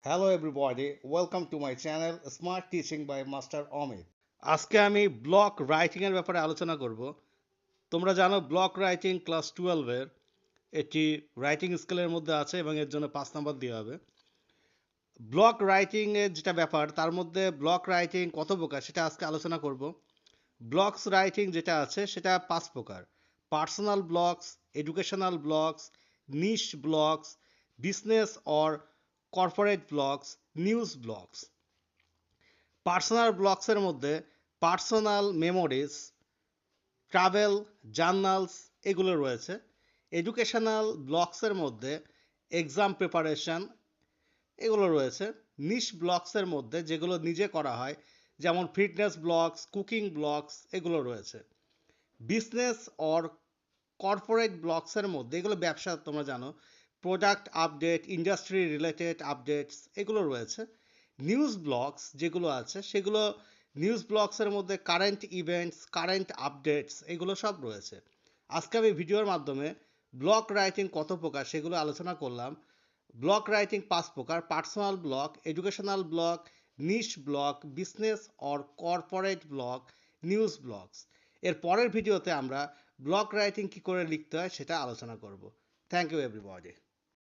Hello everybody, welcome to my channel Smart Teaching by Master Amit. আজকে আমি block writing এর ব্যাপারে আলোচনা করব। তোমরা জানো ব্লক রাইটিং ক্লাস 12 এর এটি রাইটিং স্কেলের মধ্যে আছে এবং এর জন্য 5 নাম্বার দেওয়া হবে। ব্লক রাইটিং এর যেটা ব্যাপার তার মধ্যে ব্লক রাইটিং কত প্রকার সেটা আজকে আলোচনা করব। ব্লকস রাইটিং যেটা আছে সেটা 5 প্রকার: personal blogs, educational blogs, niche blogs, business or corporate blogs, news blogs. Personal ব্লগসের মধ্যে পার্সোনাল মেমোরিজ, ট্রাভেল, জার্নালস এগুলো রয়েছে। এডুকেশনাল ব্লগসের মধ্যে এক্সাম প্রিপারেশন এগুলো রয়েছে। নিশ ব্লগসের মধ্যে যেগুলো নিজে করা হয় যেমন ফিটনেস ব্লগস, কুকিং ব্লগস এগুলো রয়েছে। বিজনেস অর কর্পোরেট ব্লগসের মধ্যে এগুলো ব্যবসা, তোমরা জানো, product update, industry related updates এগুলো রয়েছে। নিউজ ব্লগস যেগুলো আছে সেগুলো নিউজ ব্লগসের মধ্যে কারেন্ট ইভেন্টস, কারেন্ট আপডেটস এগুলো সব রয়েছে। আজকে আমি ভিডিওর মাধ্যমে ব্লগ রাইটিং কত প্রকার সেগুলো আলোচনা করলাম। ব্লগ রাইটিং 5 প্রকার: personal blog, educational blog, niche blog, business or corporate blog, news blogs. এর পরের ভিডিওতে আমরা ব্লগ রাইটিং কী করে লিখতে হয় সেটা আলোচনা করব। Thank you everybody.